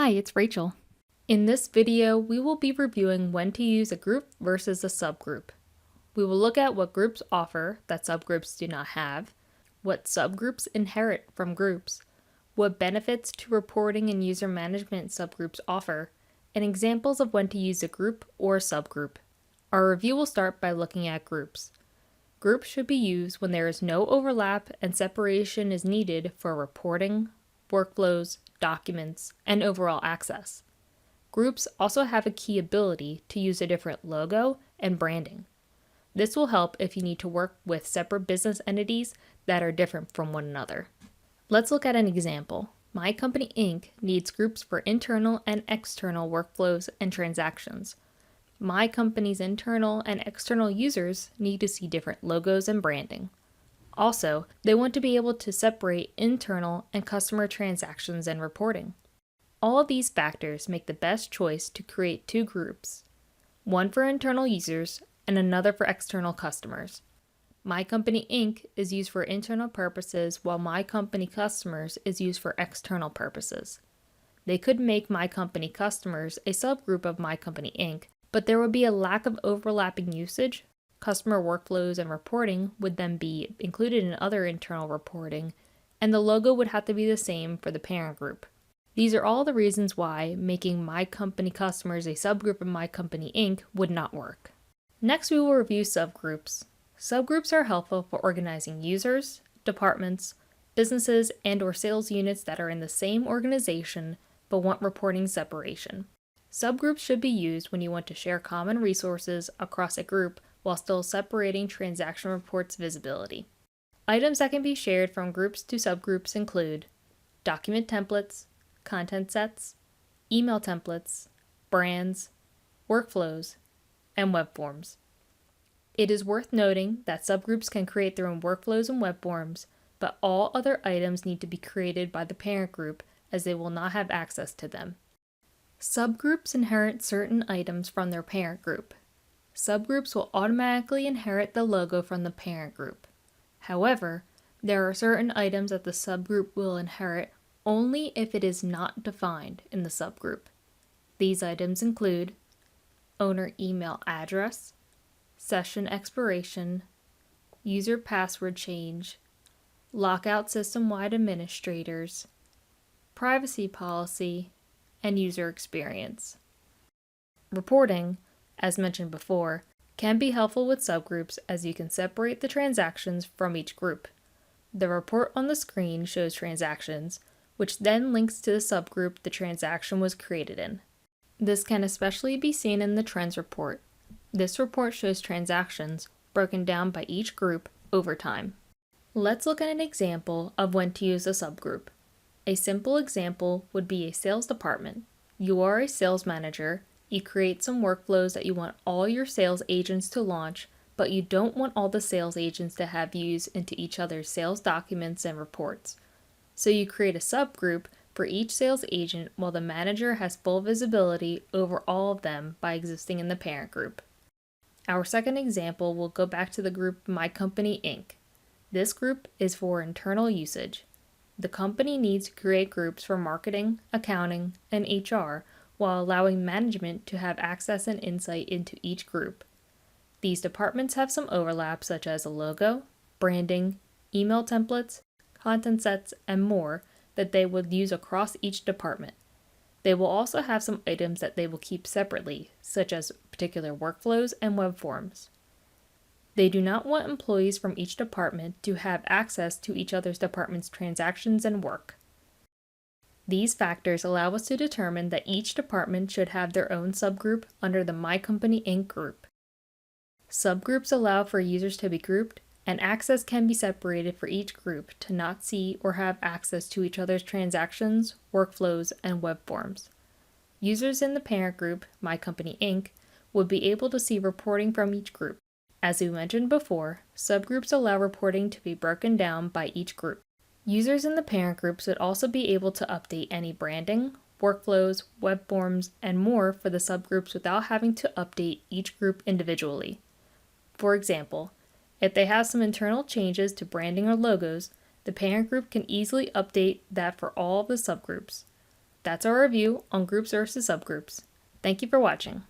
Hi, it's Rachel. In this video, we will be reviewing when to use a group versus a subgroup. We will look at what groups offer that subgroups do not have, what subgroups inherit from groups, what benefits to reporting and user management subgroups offer, and examples of when to use a group or a subgroup. Our review will start by looking at groups. Groups should be used when there is no overlap and separation is needed for reporting, workflows, documents, and overall access. Groups also have a key ability to use a different logo and branding. This will help if you need to work with separate business entities that are different from one another. Let's look at an example. My Company Inc. needs groups for internal and external workflows and transactions. My company's internal and external users need to see different logos and branding. Also, they want to be able to separate internal and customer transactions and reporting. All of these factors make the best choice to create two groups, one for internal users and another for external customers. My Company Inc. is used for internal purposes while My Company Customers is used for external purposes. They could make My Company Customers a subgroup of My Company Inc., but there would be a lack of overlapping usage. Customer workflows and reporting would then be included in other internal reporting, and the logo would have to be the same for the parent group. These are all the reasons why making My Company Customers a subgroup of My Company Inc. would not work. Next, we will review subgroups. Subgroups are helpful for organizing users, departments, businesses, and/or sales units that are in the same organization but want reporting separation. Subgroups should be used when you want to share common resources across a group while still separating transaction reports visibility. Items that can be shared from groups to subgroups include document templates, content sets, email templates, brands, workflows, and web forms. It is worth noting that subgroups can create their own workflows and web forms, but all other items need to be created by the parent group as they will not have access to them. Subgroups inherit certain items from their parent group. Subgroups will automatically inherit the logo from the parent group. However, there are certain items that the subgroup will inherit only if it is not defined in the subgroup. These items include owner email address, session expiration, user password change, lockout system-wide administrators, privacy policy, and user experience. Reporting, as mentioned before, can be helpful with subgroups as you can separate the transactions from each group. The report on the screen shows transactions, which then links to the subgroup the transaction was created in. This can especially be seen in the Trends report. This report shows transactions broken down by each group over time. Let's look at an example of when to use a subgroup. A simple example would be a sales department. You are a sales manager. You create some workflows that you want all your sales agents to launch, but you don't want all the sales agents to have views into each other's sales documents and reports. So you create a subgroup for each sales agent while the manager has full visibility over all of them by existing in the parent group. Our second example will go back to the group My Company Inc. This group is for internal usage. The company needs to create groups for marketing, accounting, and HR while allowing management to have access and insight into each group. These departments have some overlap such as a logo, branding, email templates, content sets, and more that they would use across each department. They will also have some items that they will keep separately, such as particular workflows and web forms. They do not want employees from each department to have access to each other's department's transactions and work. These factors allow us to determine that each department should have their own subgroup under the My Company Inc. group. Subgroups allow for users to be grouped, and access can be separated for each group to not see or have access to each other's transactions, workflows, and web forms. Users in the parent group, My Company Inc., would be able to see reporting from each group. As we mentioned before, subgroups allow reporting to be broken down by each group. Users in the parent groups would also be able to update any branding, workflows, web forms, and more for the subgroups without having to update each group individually. For example, if they have some internal changes to branding or logos, the parent group can easily update that for all of the subgroups. That's our review on groups versus subgroups. Thank you for watching.